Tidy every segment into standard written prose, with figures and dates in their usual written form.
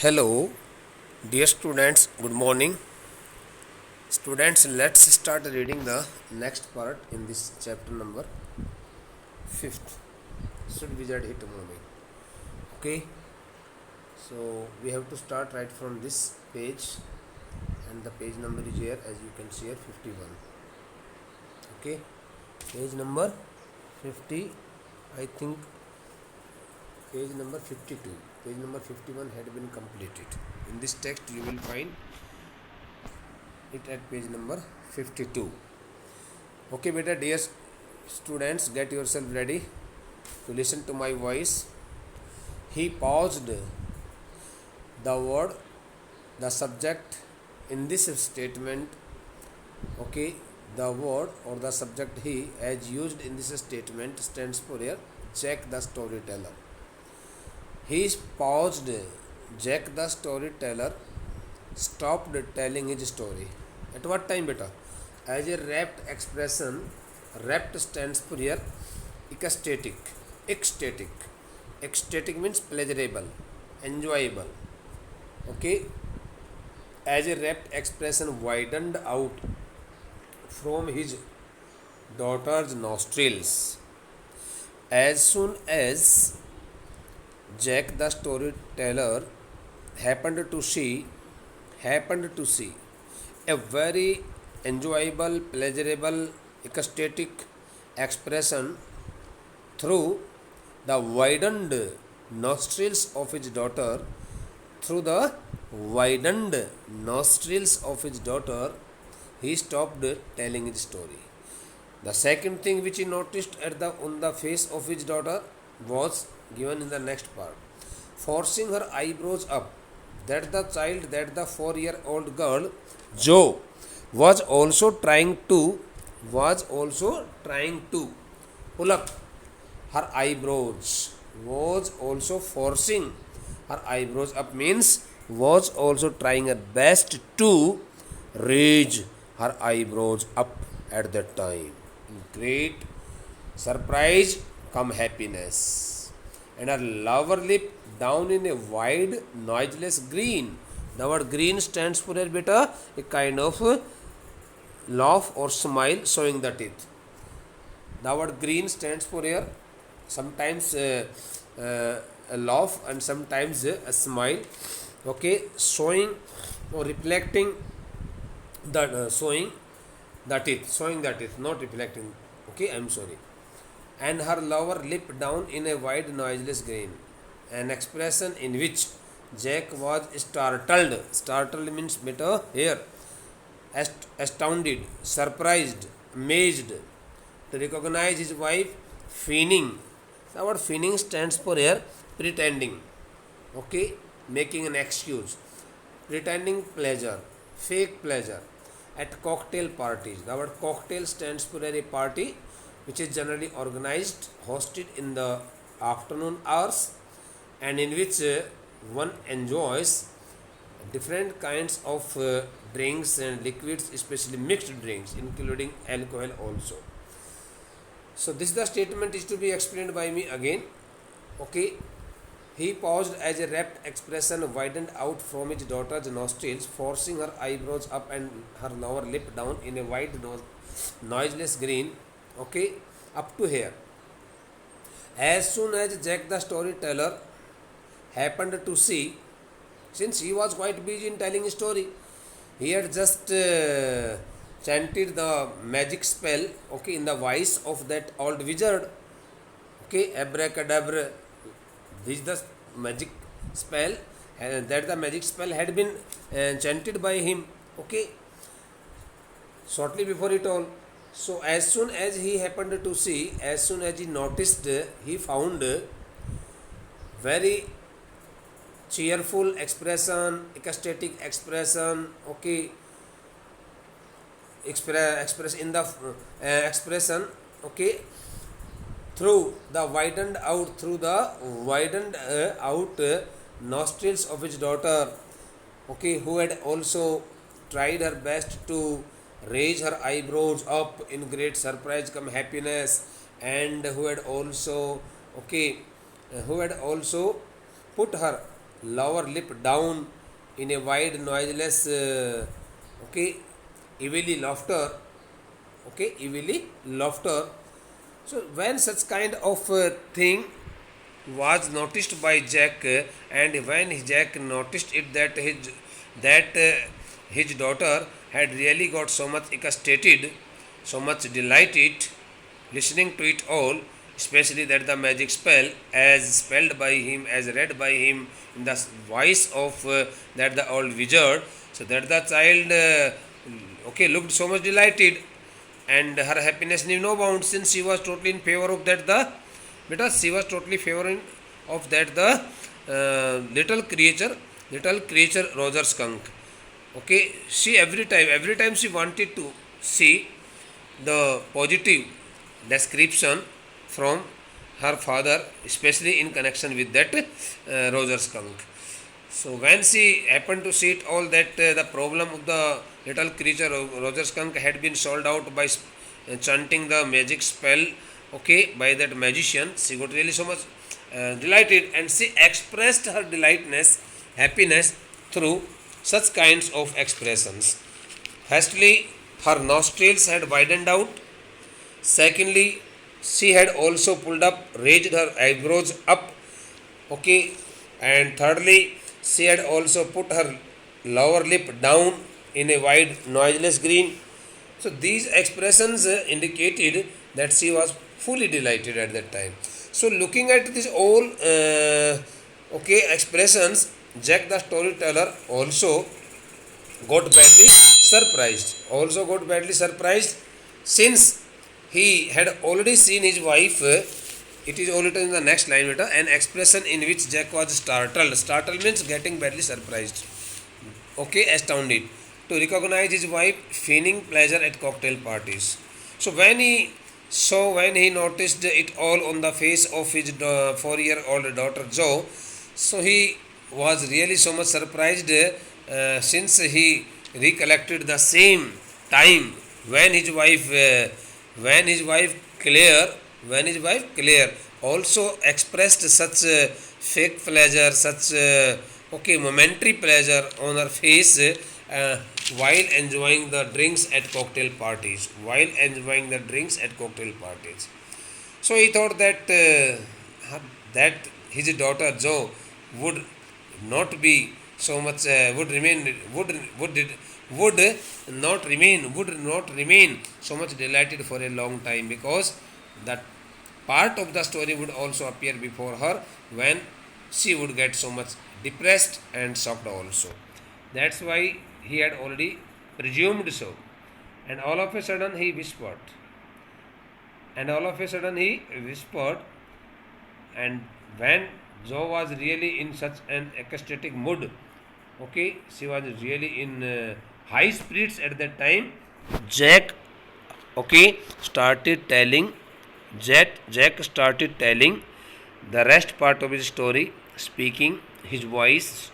Hello, dear students, good morning. Students, let's start reading the next part in this chapter number 5th. Should wizard hit movie. Okay, so we have to start right from this page, and the page number is here as you can see here 51. Okay, page number 50, I think page number 52. Page number 51 had been completed. In this text, you will find it at page number 52. Okay, beta, dear students, get yourself ready to listen to my voice. He paused the word, the subject in this statement. Okay, the word or the subject he as used in this statement stands for here Jack the storyteller. He paused. Jack the storyteller stopped telling his story. At what time, beta? As a rapt expression, rapt stands for here ecstatic. Ecstatic. Ecstatic means pleasurable, enjoyable. Okay. As a rapt expression widened out from his daughter's nostrils. As soon as Jack the storyteller happened to see a very enjoyable, pleasurable, ecstatic expression through the widened nostrils of his daughter. Through the widened nostrils of his daughter, he stopped telling his story. The second thing which he noticed on the face of his daughter was given in the next part. Forcing her eyebrows up, that the 4-year-old girl, Jo, was also trying to pull up her eyebrows. Was also forcing her eyebrows up means was also trying her best to raise her eyebrows up at that time. Great surprise come happiness, and her lower lip down in a wide noiseless grin. The word grin stands for a beta, a kind of laugh or smile showing the teeth. The word grin stands for here sometimes a laugh and sometimes a smile. Okay, showing or reflecting the showing the teeth, not reflecting. Okay, I'm sorry. And her lower lip down in a wide noiseless grin, an expression in which Jack was startled. Startled means better here. Astounded, surprised, amazed to recognize his wife feigning. The word feigning stands for here pretending. Okay, making an excuse, pretending pleasure, fake pleasure at cocktail parties. The word cocktail stands for a party which is generally organized, hosted in the afternoon hours, and in which one enjoys different kinds of drinks and liquids, especially mixed drinks, including alcohol also. So this the statement is to be explained by me again. Okay. He paused as a rapt expression widened out from his daughter's nostrils, forcing her eyebrows up and her lower lip down in a wide noiseless grin. Okay, up to here. As soon as Jack the storyteller happened to see, since he was quite busy in telling a story, he had just chanted the magic spell, okay, in the voice of that old wizard. Okay, abracadabra, which the magic spell, that the magic spell had been chanted by him. Okay, shortly before it all. So as soon as he happened to see, as soon as he noticed, he found very cheerful expression, ecstatic expression. Okay, express in the expression. Okay, through the widened out nostrils of his daughter. Okay, who had also tried her best to raise her eyebrows up in great surprise come happiness, and who had also okay who had also put her lower lip down in a wide, noiseless, okay, evilly laughter. Okay, evilly laughter. So when such kind of thing was noticed by Jack, and when Jack noticed it that his daughter had really got so much excited, so much delighted, listening to it all, especially that the magic spell, as spelled by him, as read by him in the voice of that the old wizard, so that the child, okay, looked so much delighted, and her happiness knew no bounds, since she was totally in favor of that the because she was totally favoring of that the little creature Roger Skunk. Okay, she every time she wanted to see the positive description from her father, especially in connection with that Roger Skunk. So when she happened to see it all that the problem of the little creature Roger Skunk had been solved out by chanting the magic spell, okay, by that magician, she got really so much delighted, and she expressed her happiness through such kinds of expressions. Firstly, her nostrils had widened out. Secondly, she had also raised her eyebrows up. Okay, and thirdly, she had also put her lower lip down in a wide, noiseless grin. So these expressions indicated that she was fully delighted at that time. So looking at this all okay expressions, Jack the storyteller also got badly surprised since he had already seen his wife. It is already in the next line later, an expression in which Jack was startled. Startled means getting badly surprised. Okay, astounded to recognize his wife feigning pleasure at cocktail parties. So when he noticed it all on the face of his 4-year-old daughter Joe, so he was really so much surprised since he recollected the same time when his wife when his wife Claire when his wife Claire also expressed such fake pleasure, such okay momentary pleasure on her face while enjoying the drinks at cocktail parties. So he thought that his daughter Joe would not be so much would not remain so much delighted for a long time, because that part of the story would also appear before her when she would get so much depressed and shocked also. That's why he had already presumed so. And all of a sudden he whispered. And when Joe was really in such an ecstatic mood, okay, she was really in high spirits at that time. Jack, okay, started telling. Jack started telling the rest part of his story, speaking his words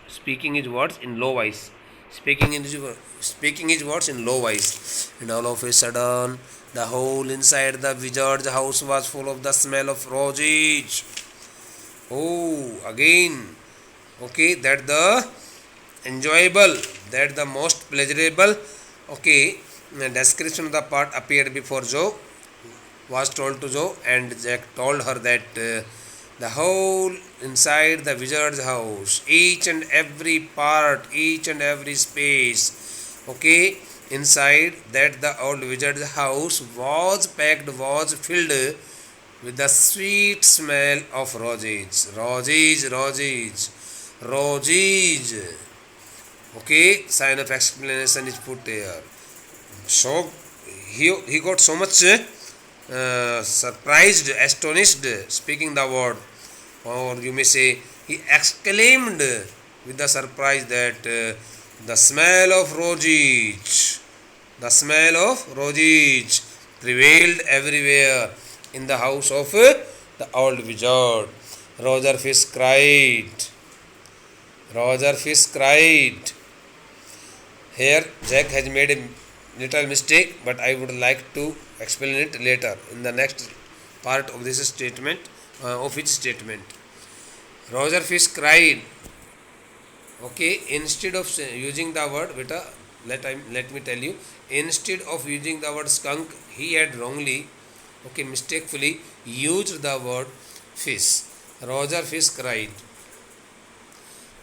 in low voice, speaking his words in low voice, and all of a sudden, the whole inside the wizard's house was full of the smell of roses. Oh, again, okay, enjoyable, that the most pleasurable, okay, description of the part appeared before Joe was told to Joe, and Jack told her that the whole inside the wizard's house, each and every part, each and every space, okay, inside that the old wizard's house was filled with the sweet smell of roses. Okay, sign of explanation is put here. So he got so much surprised, astonished, speaking the word, or you may say he exclaimed with the surprise that the smell of roses prevailed everywhere in the house of the old wizard. Roger Fish cried. Here Jack has made a little mistake, but I would like to explain it later in the next part of this statement, of his statement. Roger Fish cried Okay, instead of using the word, beta, let me tell you, instead of using the word skunk, he had wrongly, okay, mistakenly used the word fish. Roger Fish cried.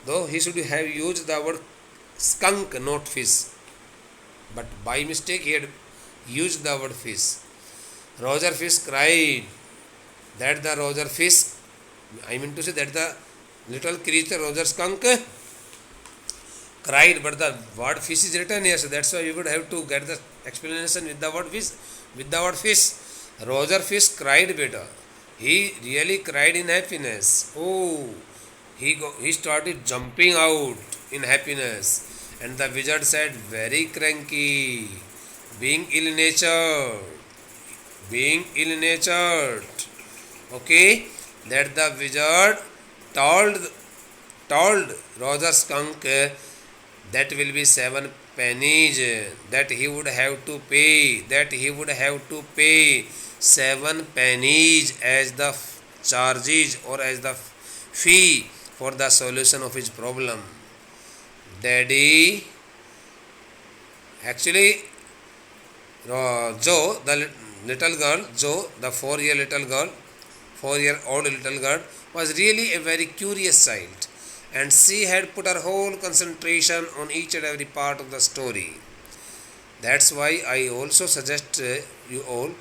Though he should have used the word skunk, not fish. But by mistake he had used the word fish. Roger Fish cried that the Roger Fish, I mean to say that the little creature Roger Skunk cried, but the word fish is written here, so that's why you would have to get the explanation with the word fish. With the word fish, Roger Fish cried better. He really cried in happiness. Oh, he started jumping out in happiness, and the wizard said, "Very cranky, being ill-natured, being ill-natured." Okay, that the wizard told told Roger Skunk that will be 7 pennies that he would have to pay, 7 pennies as the charges or as the fee for the solution of his problem. Daddy, actually, Joe, the little girl, Joe, the 4-year-old little girl, was really a very curious child, and she had put her whole concentration on each and every part of the story. That's why I also suggest you all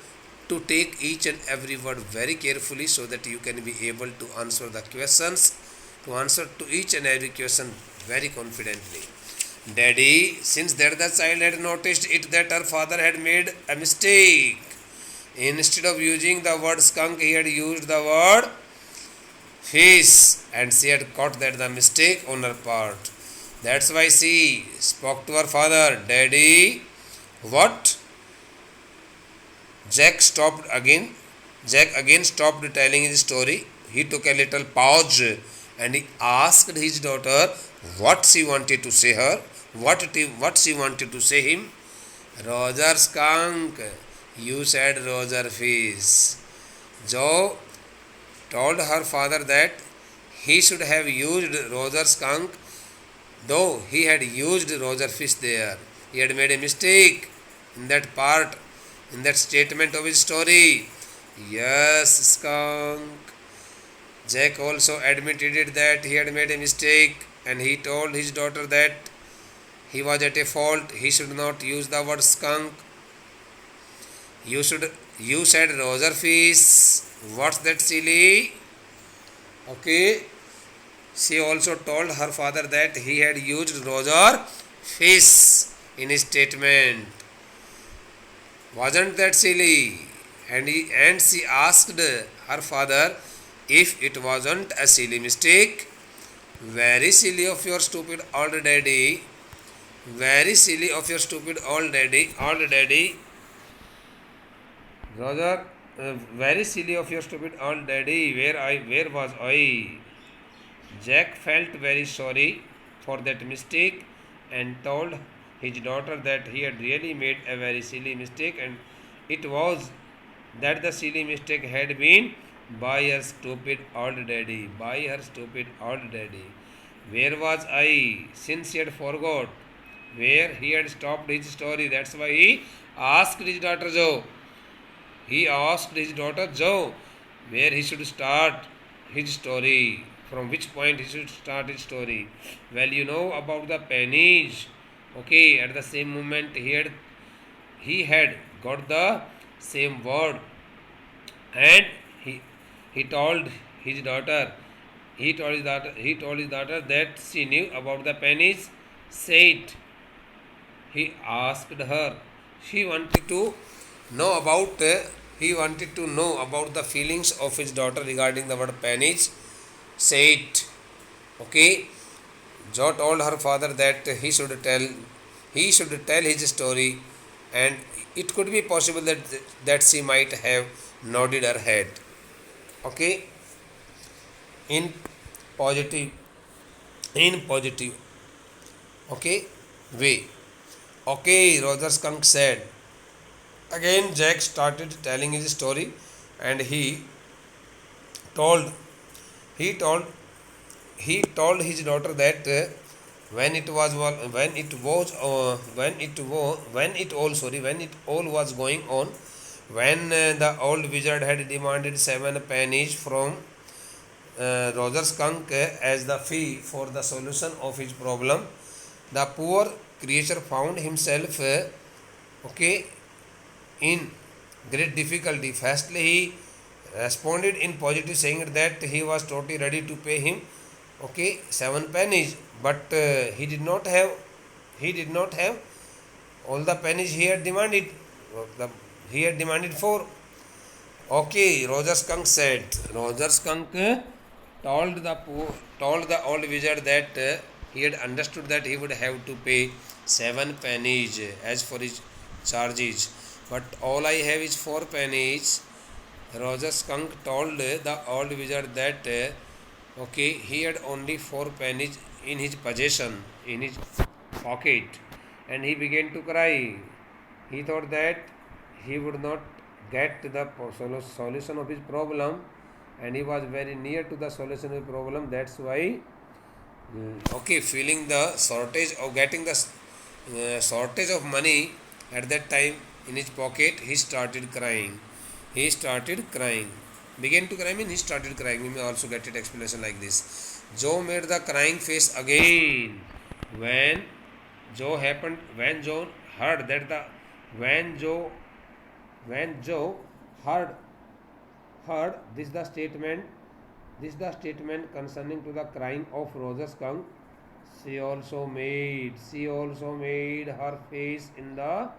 to take each and every word very carefully so that you can be able to answer the questions, to answer to each and every question very confidently. Daddy, since that the child had noticed it that her father had made a mistake. Instead of using the word skunk, he had used the word fish, and she had caught that the mistake on her part. That's why she spoke to her father, Daddy, what? Jack stopped again. Jack again stopped telling his story. He took a little pause and he asked his daughter what she wanted to say her, what she wanted to say him. Roger Skunk, you said Roger Fish. Joe told her father that he should have used Roger Skunk, though he had used Roger Fish there. He had made a mistake in that part, in that statement of his story. Yes, Skunk. Jack also admitted it that he had made a mistake, and he told his daughter that he was at a fault. He should not use the word skunk. You said Roger Fish. What's that, silly? Okay. She also told her father that he had used Roger Fish in his statement. Wasn't that silly? And she asked her father if it wasn't a silly mistake. Very silly of your stupid old daddy. Very silly of your stupid old daddy. Old daddy. Roger, very silly of your stupid old daddy. Where was I? Jack felt very sorry for that mistake and told his daughter that he had really made a very silly mistake, and it was that the silly mistake had been by her stupid old daddy. By her stupid old daddy. Where was I? Since he had forgot where he had stopped his story, that's why he asked his daughter Joe. He asked his daughter Joe where he should start his story, from which point he should start his story. Well, you know about the pennies. Okay, at the same moment he had got the same word, and he told his daughter he told his daughter that she knew about the pennies. Said he asked her. She wanted to know about he wanted to know about the feelings of his daughter regarding the word pennies. Said, okay, Joe told her father that he should tell his story, and it could be possible that she might have nodded her head. Okay, in positive in positive, okay, way. Okay, Roger Skunk said. Again, Jack started telling his story, and told he told he told his daughter that when it was when it was when it all sorry when it all was going on, when the old wizard had demanded 7 pennies from Roger Skunk as the fee for the solution of his problem, the poor creature found himself okay in great difficulty. Firstly, he responded in positive, saying that he was totally ready to pay him 7 pennies, but he did not have all the pennies he had demanded. The, he had demanded for. Okay, Roger Skunk said. Roger Skunk told the old wizard that he had understood that he would have to pay 7 pennies as for his charges. But all I have is 4 pennies. Roger Skunk told the old wizard that he had only 4 pennies in his possession, in his pocket, and he began to cry. He thought that he would not get the solution of his problem, and he was very near to the solution of the problem. That's why, feeling the shortage of getting the shortage of money at that time in his pocket, he started crying. He started crying. Began to cry mean he started crying. We may also get it explanation like this. Joe made the crying face again when when Joe heard that the when Joe when Joe heard heard this the statement concerning to the crying of Roger Skunk. She also made her face in the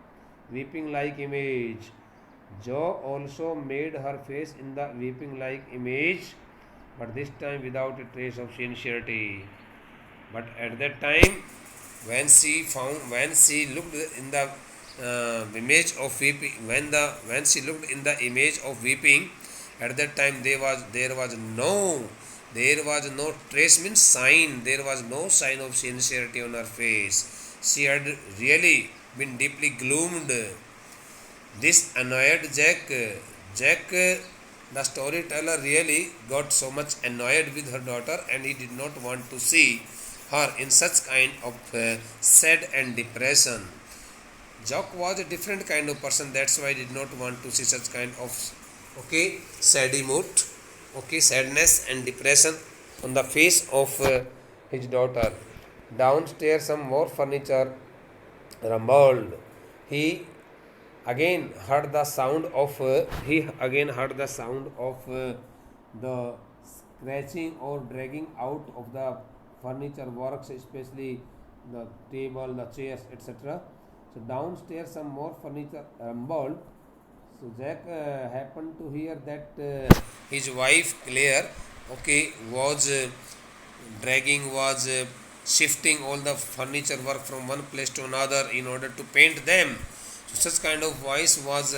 weeping like image. Joe also made her face in the weeping like image, but this time without a trace of sincerity. But at that time, when she looked in the image of weeping, when she looked in the image of weeping, at that time there was no trace means sign. There was no sign of sincerity on her face. She had really been deeply gloomed. This annoyed Jack. Jack, the storyteller, really got so much annoyed with her daughter, and he did not want to see her in such kind of sad and depression. Jock was a different kind of person, that's why he did not want to see such kind of saddy mood, sadness and depression on the face of his daughter. Downstairs, some more furniture rumbled. He again heard the sound of the scratching or dragging out of the furniture works, especially the table, the chairs, etc. So downstairs some more furniture rumbled. So Jack happened to hear that his wife Claire was shifting all the furniture work from one place to another in order to paint them. So such kind of voice was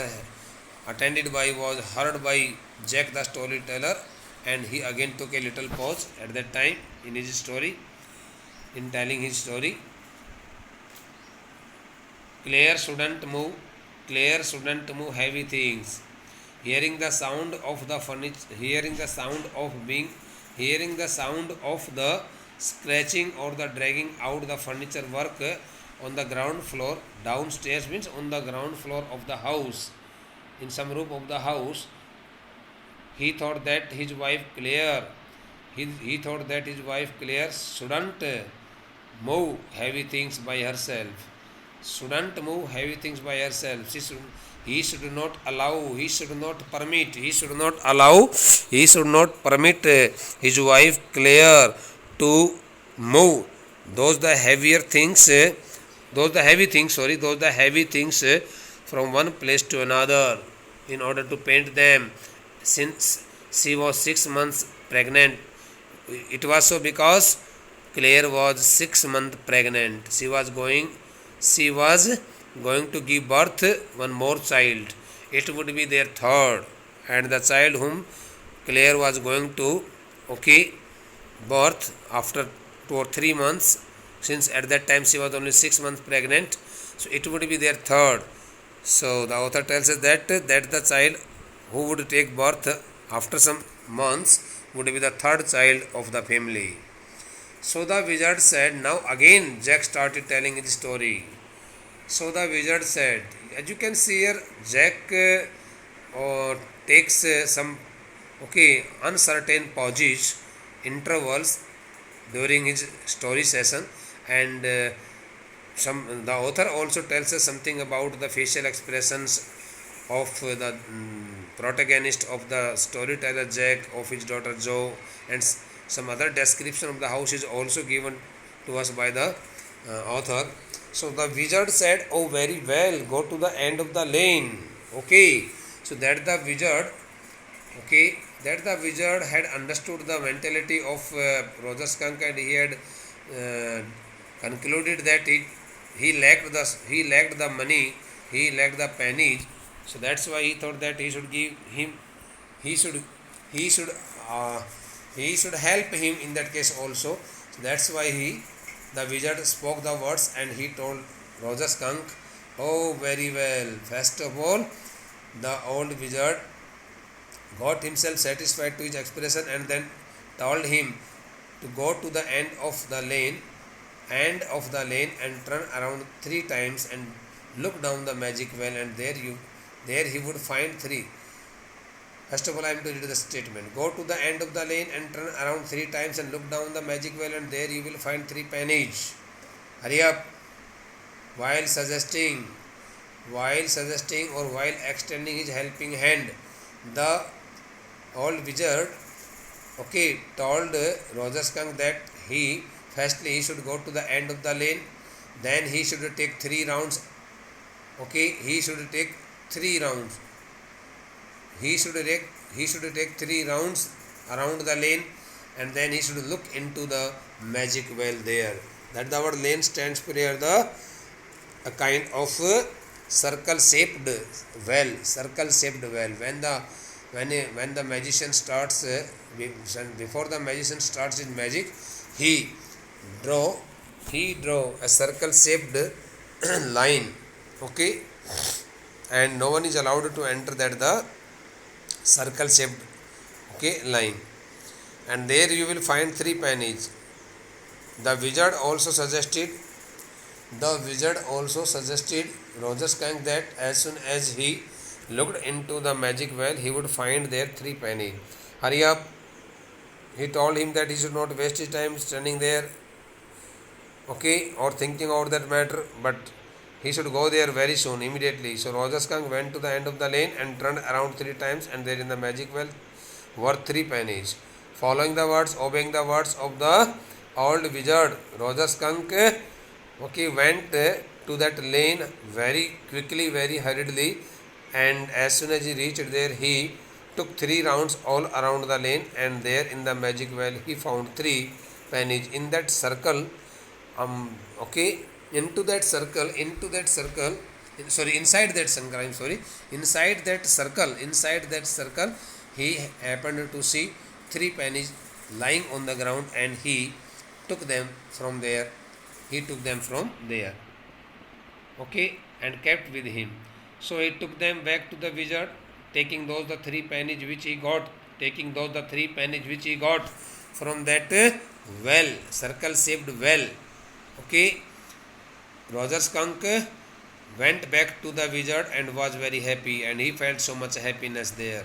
heard by Jack the storyteller, and he again took a little pause at that time in his story, in telling his story. Claire shouldn't move. Claire shouldn't move heavy things. Hearing the sound of the furniture, hearing the sound of the scratching or the dragging out the furniture work on the ground floor. Downstairs means on the ground floor of the house, in some room of the house. He thought that his wife Claire, shouldn't move heavy things by herself. Shouldn't move heavy things by herself. He should not allow, he should not permit his wife Claire to move those the heavy things from one place to another in order to paint them. Since she was 6 months pregnant, it was so because Claire was 6 months pregnant. She was going to give birth one more child. It would be their third, and the child whom Claire was going to birth after 2 or 3 months, since at that time she was only 6 months pregnant, so it would be their third. So the author tells us that the child who would take birth after some months would be the third child of the family. So the wizard said, now again Jack started telling his story. So the wizard said, as you can see here, Jack takes some uncertain pauses, intervals during his story session, and some the author also tells us something about the facial expressions of the protagonist of the storyteller Jack, of his daughter Joe, and some other description of the house is also given to us by the author. So the wizard said, "Oh, very well, go to the end of the lane." Okay, so okay, that the wizard had understood the mentality of Roger Skunk, and he had concluded that he lacked the money, he lacked the pennies, so that's why he thought that he should give him, he should he should uh, he should help him in that case also. So that's why the wizard spoke the words, and he told Roger Skunk, "Oh, very well. First of all, the old wizard got himself satisfied to his expression, and then told him to go to the end of the lane and turn around 3 times and look down the magic well, and there he would find three. First of all, I am to read the statement. Go to the end of the lane and turn around 3 times and look down the magic well, and there you will find 3 pennies. Hurry up. While suggesting or while extending his helping hand, the old wizard told Roger Skunk that firstly he should go to the end of the lane, then he should take 3 rounds. He should take 3 rounds. He should take 3 rounds around the lane, and then he should look into the magic well there. That the word lane stands for here a kind of circle-shaped well. When the magician starts before the magician starts his magic, he draw a circle-shaped line. And no one is allowed to enter the circle-shaped line. And there you will find 3 pennies. The wizard also suggested Roger Skunk that as soon as he looked into the magic well, he would find there 3 pennies. Hurry up. He told him that he should not waste his time standing there, or thinking about that matter, but he should go there very soon, immediately. So Roger Skunk went to the end of the lane and turned around 3 times, and there in the magic well were 3 pennies. Following the words, obeying the words of the old wizard, Roger Skunk went to that lane very quickly, very hurriedly, and as soon as he reached there, he took 3 rounds all around the lane, and there in the magic well he found 3 pennies. In that circle, inside that circle, inside that circle, he happened to see 3 pennies lying on the ground, and he took them from there. And kept with him. So he took them back to the wizard, taking those the 3 pennies which he got, from that well, circle-shaped well. Roger Skunk went back to the wizard and was very happy, and he felt so much happiness there.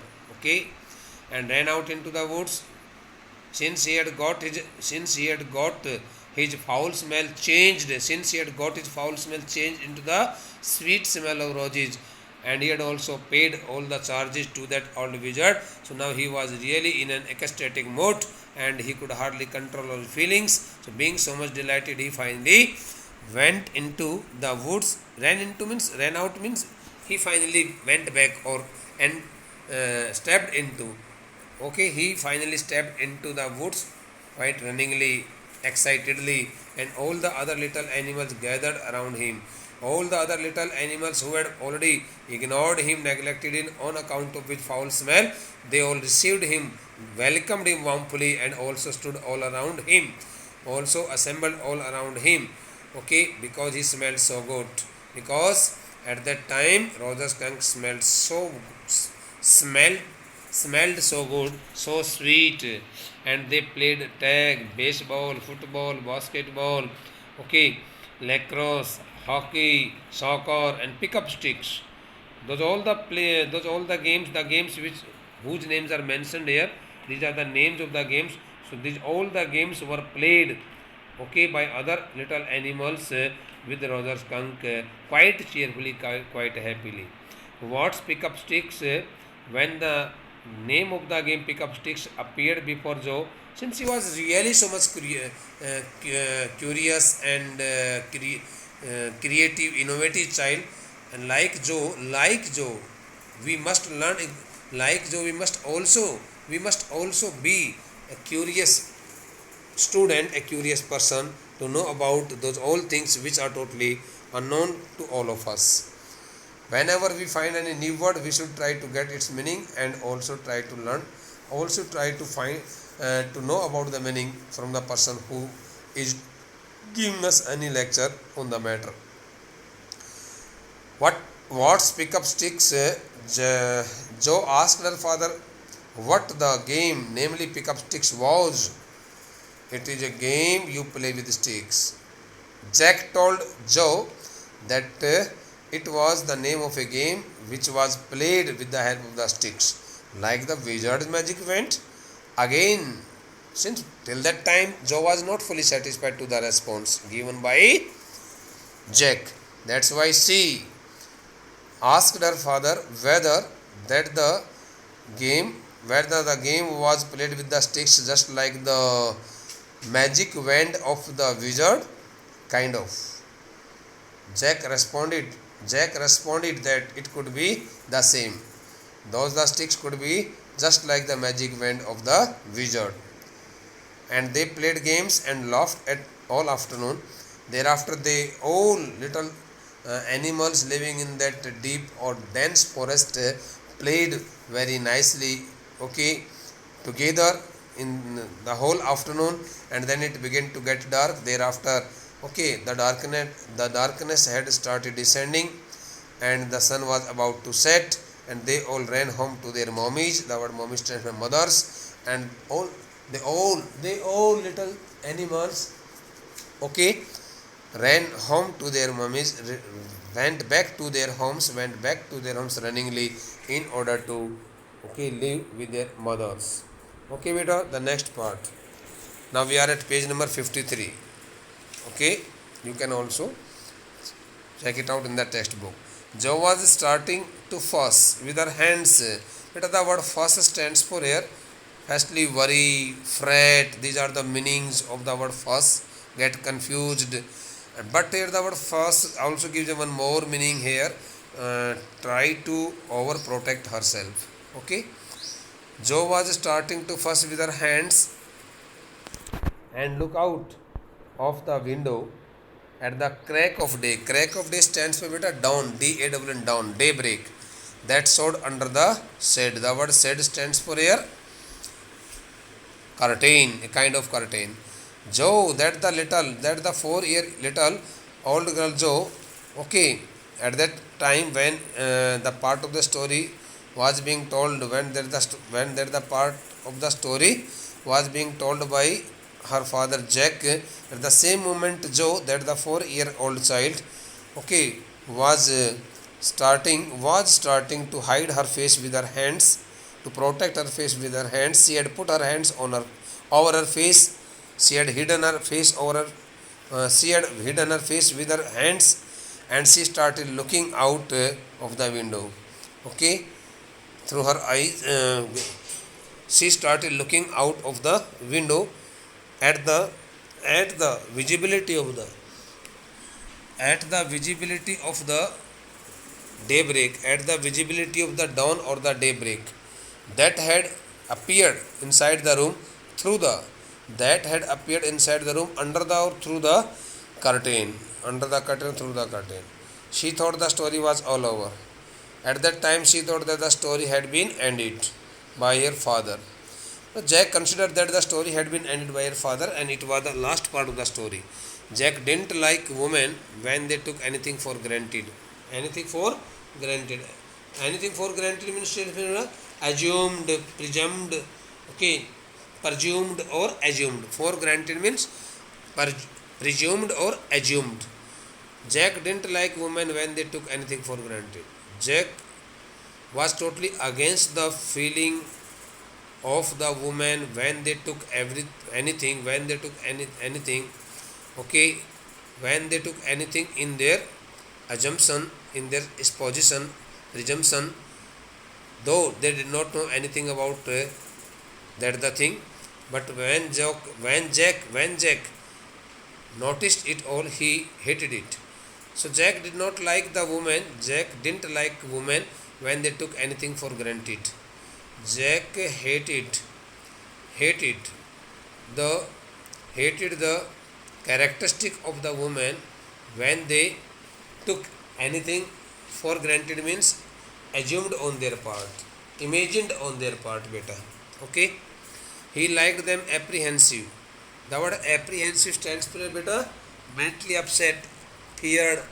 And ran out into the woods. Since he had got his foul smell changed into the sweet smell of roses, and he had also paid all the charges to that old wizard. So now he was really in an ecstatic mood, and he could hardly control his feelings. So being so much delighted, he finally went into the woods. Ran out means he finally went back and stepped into. He finally stepped into the woods quite runningly, excitedly, and all the other little animals gathered around him. All the other little animals who had already ignored him, neglected him on account of his foul smell, they all received him, welcomed him warmly, and also stood all around him, also assembled all around him, because he smelled so good. Because at that time Roger Skunk smelled smelled so good, so sweet, and they played tag, baseball, football, basketball, okay, lacrosse, hockey, soccer, and pickup sticks. Those all the games which whose names are mentioned here. These are the names of the games. So these all the games were played, okay, by other little animals with Roger Skunk quite cheerfully, quite happily. What's pickup sticks? When the name of the game pickup sticks appeared before Joe, since he was really so much curious and creative, innovative child, and like Joe, we must learn. Like Joe, we must also be a curious student, a curious person to know about those all things which are totally unknown to all of us. Whenever we find any new word, we should try to get its meaning and also try to learn, also try to find to know about the meaning from the person who is giving us any lecture on the matter. What's pickup sticks? Joe asked her father what the game, namely pickup sticks, was. It is a game you play with sticks. Jack told Joe that it was the name of a game which was played with the help of the sticks, like the wizard's magic wand. Again, since till that time Joe was not fully satisfied to the response given by Jack. That's why she asked her father that the game whether the game was played with the sticks just like the magic wand of the wizard, kind of. Jack responded. Jack responded that it could be the same. Those the sticks could be just like the magic wand of the wizard. And they played games and laughed at all afternoon. Thereafter, they all little animals living in that deep or dense forest played very nicely, okay, together in the whole afternoon, and then it began to get dark. Thereafter, okay, the darkness had started descending, and the sun was about to set, and they all ran home to their mommies. The word mommies stands for mothers, and they all little animals, okay, ran home to their mummies, went back to their homes runningly in order to, okay, live with their mothers. Okay, beta, the next part. Now we are at page number 53. Okay, you can also check it out in the textbook. Jo was starting to fuss with her hands. Beta, the word fuss stands for here. Firstly, worry, fret. These are the meanings of the word fuss. Get confused. But here the word fuss also gives one more meaning here. Try to overprotect herself. Okay. Jo was starting to fuss with her hands and look out of the window at the crack of day. Crack of day stands for beta dawn. D-A-W-N, dawn. Daybreak. That showed under the shade. The word shade stands for here curtain, a kind of curtain. Joe, that the 4-year little old girl Joe, okay, at that time when the part of the story was being told, when that the part of the story was being told by her father Jack, at the same moment Joe, that the 4-year-old child, okay, was starting to hide her face with her hands, to protect her face with her hands. She had put her hands on her over her face. She had hidden her face with her hands, and she started looking out of the window. Okay, through her eyes, she started looking out of the window at the visibility of the daybreak, at the visibility of the dawn or the daybreak that had appeared inside the room through the under the or through the curtain, through the curtain. She thought the story was all over. At that time she thought that the story had been ended by her father. So Jack considered that the story had been ended by her father and it was the last part of the story. Jack didn't like women when they took anything for granted. Anything for granted. Anything for granted means assumed, presumed, okay, presumed or assumed. For granted means presumed or assumed. Jack didn't like women when they took anything for granted. Jack was totally against the feeling of the woman when they took anything, when they took anything, okay, when they took anything in their assumption, in their exposition, presumption, though they did not know anything about that the thing. But when Jack noticed it all, he hated it. So Jack did not like the woman. Jack didn't like women when they took anything for granted. Jack hated the hated the characteristic of the woman when they took anything for granted means assumed on their part, imagined on their part, beta. Okay. He liked them apprehensive. The word apprehensive stands for beta mentally upset, fear,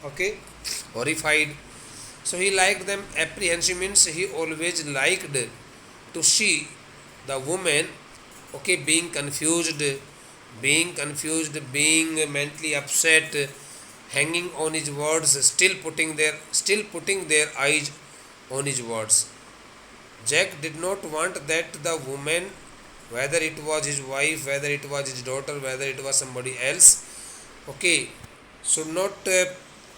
okay, horrified. So he liked them apprehensive means he always liked to see the woman, okay, being mentally upset, hanging on his words, still putting their eyes on his words. Jack did not want that the woman, whether it was his wife, whether it was his daughter, whether it was somebody else, okay, should not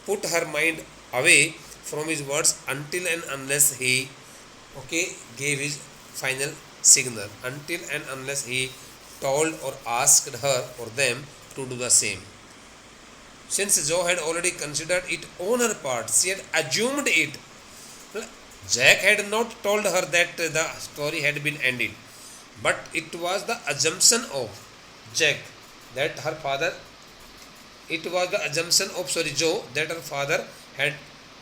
put her mind away from his words until and unless he, okay, gave his final signal, until and unless he told or asked her or them to do the same. Since Joe had already considered it on her part, she had assumed it. Jack had not told her that the story had been ended, but it was the assumption of Jack that her father, it was the assumption of Joe that her father had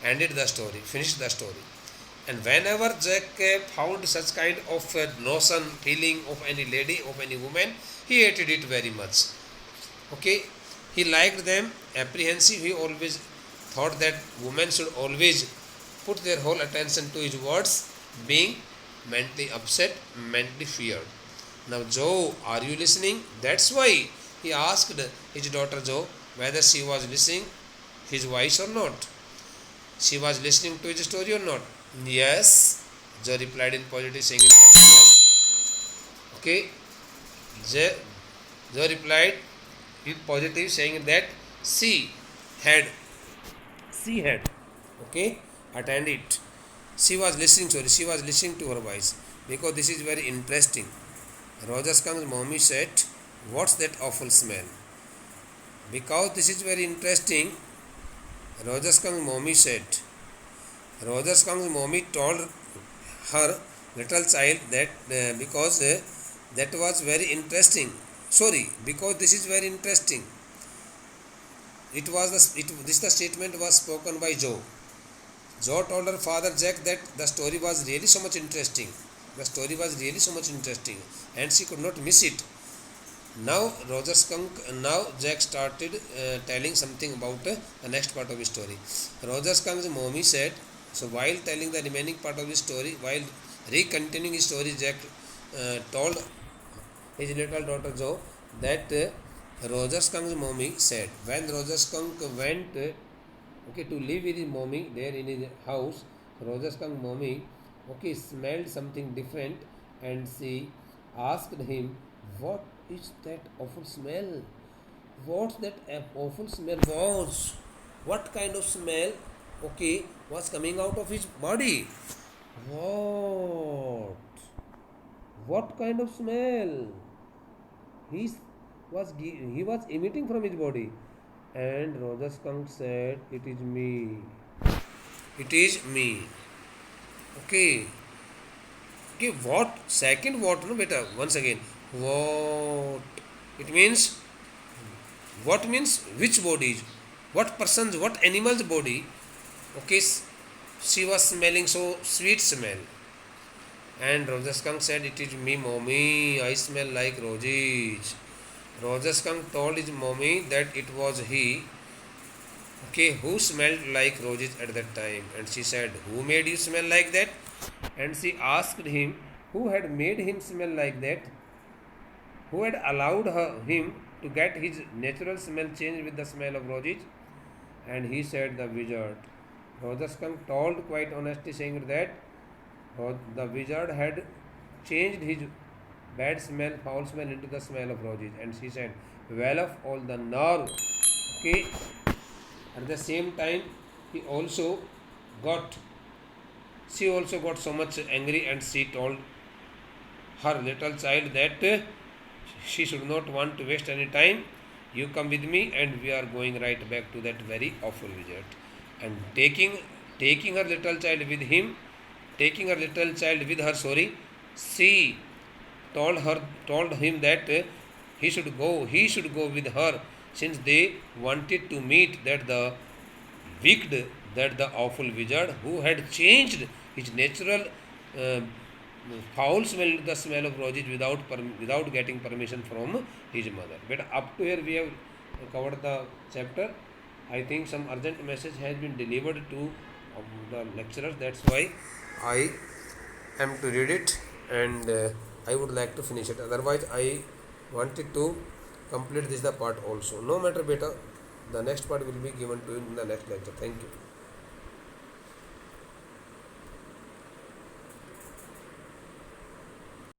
ended the story, finished the story. And whenever Jack found such kind of notion, feeling of any lady, of any woman, he hated it very much. Okay, he liked them apprehensive. He always thought that women should always put their whole attention to his words, being mentally upset, mentally feared. Now, Joe, are you listening? That's why he asked his daughter Joe whether she was listening his voice or not. She was listening to his story or not? Yes. Joe replied in positive, saying yes. Okay. Joe replied in positive, saying that she had, okay, attended. She was listening to her voice, because this is very interesting. Roger Skunk's mommy said, "What's that awful smell?" Because this is very interesting, Roger Skunk's mommy said, Roger Skunk's mommy told her little child that because that was very interesting. Sorry, because this is very interesting. This the statement was spoken by Joe. Joe told her father Jack that the story was really so much interesting. The story was really so much interesting, and she could not miss it. Now Jack started telling something about the next part of his story. Roger Skunk's mommy said, so while telling the remaining part of his story, while re-continuing his story, Jack told his little daughter Joe that Roger Skunk's mommy said, when Roger Skunk went to live with his mommy there in his house, Roger Skunk's mommy smelled something different, and she asked him, what is that awful smell? What's that awful smell was? What kind of smell was coming out of his body? What? What kind of smell? He was emitting from his body. And Roger Skunk said, it is me. It is me. Okay. Okay, what? Second what? No, beta. Once again. What? It means, what means which body? What person's, what animal's body? Okay, she was smelling so sweet smell. And Roger Skunk said, it is me, mommy. I smell like roses. Roger Skunk told his mommy that it was he, who smelled like roses at that time. And she said, who made you smell like that? And she asked him who had made him smell like that, who had allowed him to get his natural smell changed with the smell of roses. And he said, the wizard. Rosa Skunk told quite honestly, saying that the wizard had changed his bad smell, foul smell into the smell of roses. And she said, well of all the nerve. Okay. At the same time, he also got, she also got so much angry, and she told her little child that she should not want to waste any time. You come with me, and we are going right back to that very awful wizard. And taking her little child with him, taking her little child with her, sorry, she told him that he should go with her, since they wanted to meet that the awful wizard who had changed his natural uh, foul smell into the smell of roses without getting permission from his mother. But up to here we have covered the chapter. I think some urgent message has been delivered to the lecturers. That's why I am to read it, and I would like to finish it. Otherwise, I wanted to complete this the part also. No matter, beta. The next part will be given to you in the next lecture. Thank you.